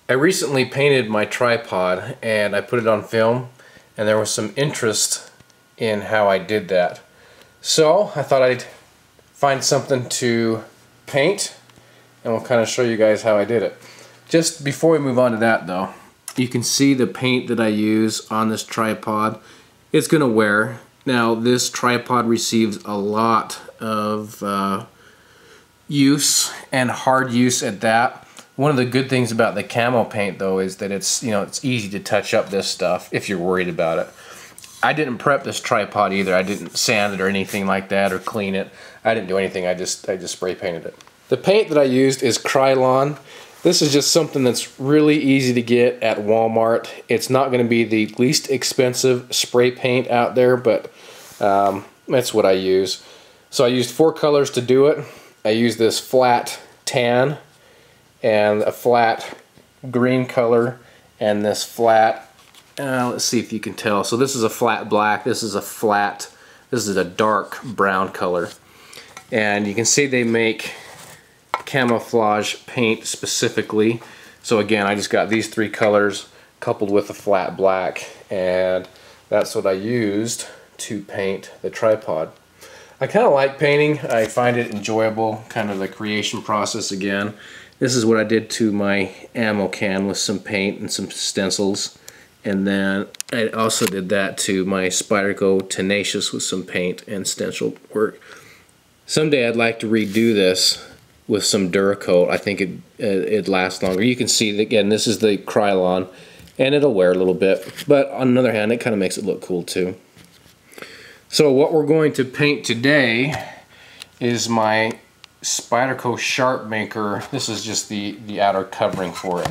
I recently painted my tripod and I put it on film, and there was some interest in how I did that. So I thought I'd find something to paint and we'll kind of show you guys how I did it. Just before we move on to that though, you can see the paint that I use on this tripod. It's gonna wear. Now this tripod receives a lot of use, and hard use at that. One of the good things about the camo paint though is that it's, you know, it's easy to touch up this stuff if you're worried about it. I didn't prep this tripod either. I didn't sand it or anything like that or clean it. I didn't do anything. I just spray painted it. The paint that I used is Krylon. This is just something that's really easy to get at Walmart. It's not going to be the least expensive spray paint out there, but that's what I use. So I used 4 colors to do it. I used this flat tan and a flat green color and this flat, let's see if you can tell. So this is a flat black, this is a dark brown color. And you can see they make camouflage paint specifically. So again, I just got these 3 colors coupled with a flat black, and that's what I used to paint the tripod. I kind of like painting. I find it enjoyable, kind of the creation process again. This is what I did to my ammo can with some paint and some stencils. And then I also did that to my Spyderco Tenacious with some paint and stencil work. Someday I'd like to redo this with some Duracoat. I think it'd last longer. You can see, again, this is the Krylon, and it'll wear a little bit. But on the other hand, it kind of makes it look cool too. So what we're going to paint today is my Spyderco Sharpmaker. This is just the outer covering for it.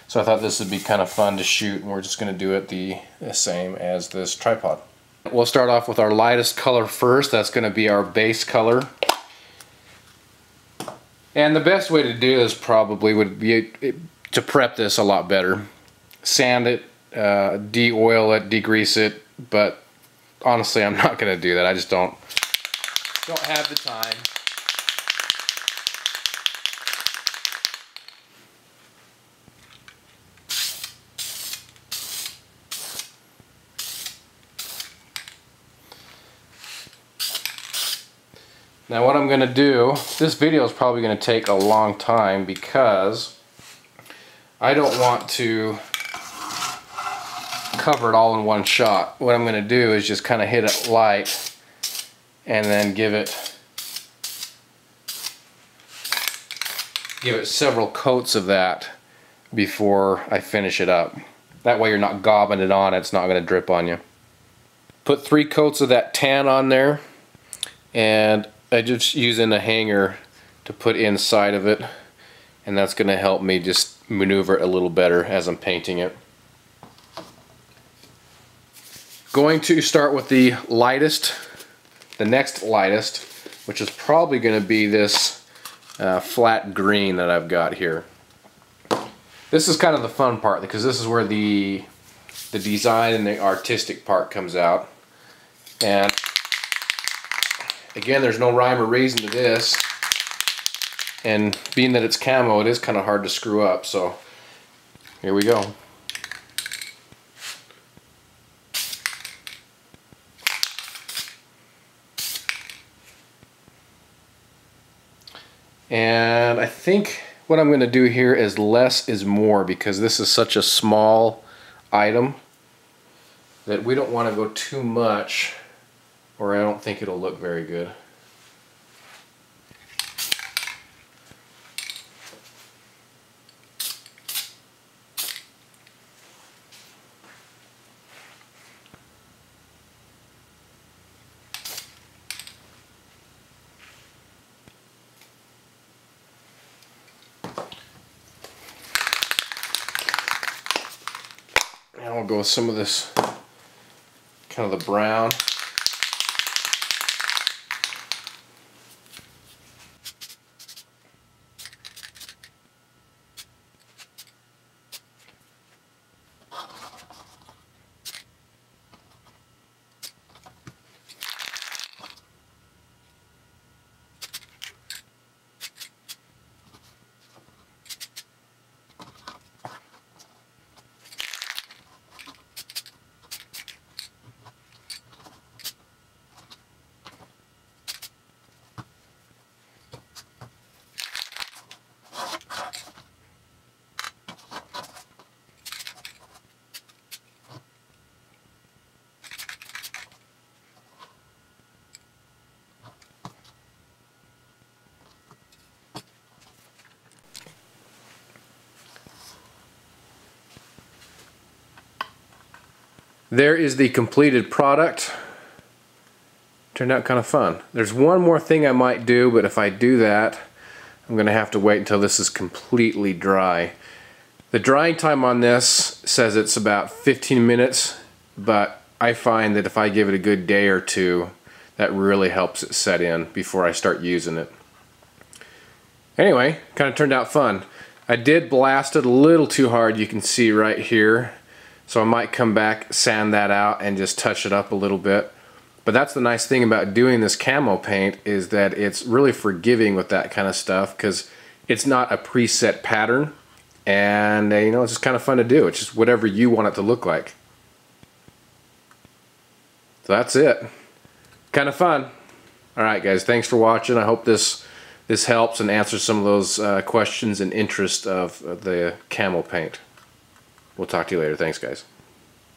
So I thought this would be kind of fun to shoot, and we're just going to do it the same as this tripod. We'll start off with our lightest color first. That's going to be our base color. And the best way to do this probably would be to prep this a lot better. Sand it, de-oil it, degrease it, but honestly I'm not going to do that. I just don't have the time. Now what I'm going to do, this video is probably going to take a long time because I don't want to cover it all in one shot. What I'm going to do is just kind of hit it light and then give it several coats of that before I finish it up. That way you're not gobbing it on, it's not going to drip on you. Put 3 coats of that tan on there, and I just using a hanger to put inside of it, and that's going to help me just maneuver it a little better as I'm painting it. Going to start with the lightest, the next lightest, which is probably going to be this flat green that I've got here. This is kind of the fun part because this is where the design and the artistic part comes out. And again, there's no rhyme or reason to this, and being that it's camo, it is kind of hard to screw up, so here we go. And I think what I'm going to do here is less is more, because this is such a small item that we don't want to go too much, or I don't think it'll look very good. And I'll go with some of this, kind of the brown. there is the completed product. Turned out kind of fun. There's one more thing I might do, but if I do that, I'm going to have to wait until this is completely dry. The drying time on this says it's about 15 minutes, but I find that if I give it a good day or two, that really helps it set in before I start using it. Anyway, kind of turned out fun. I did blast it a little too hard, you can see right here, so I might come back, sand that out, and just touch it up a little bit. But that's the nice thing about doing this camo paint, is that it's really forgiving with that kind of stuff, because it's not a preset pattern, and you know, it's just kind of fun to do. It's just whatever you want it to look like. So that's it. Kind of fun. Alright guys, thanks for watching. I hope this helps and answers some of those questions and interest of the camo paint. We'll talk to you later. Thanks guys.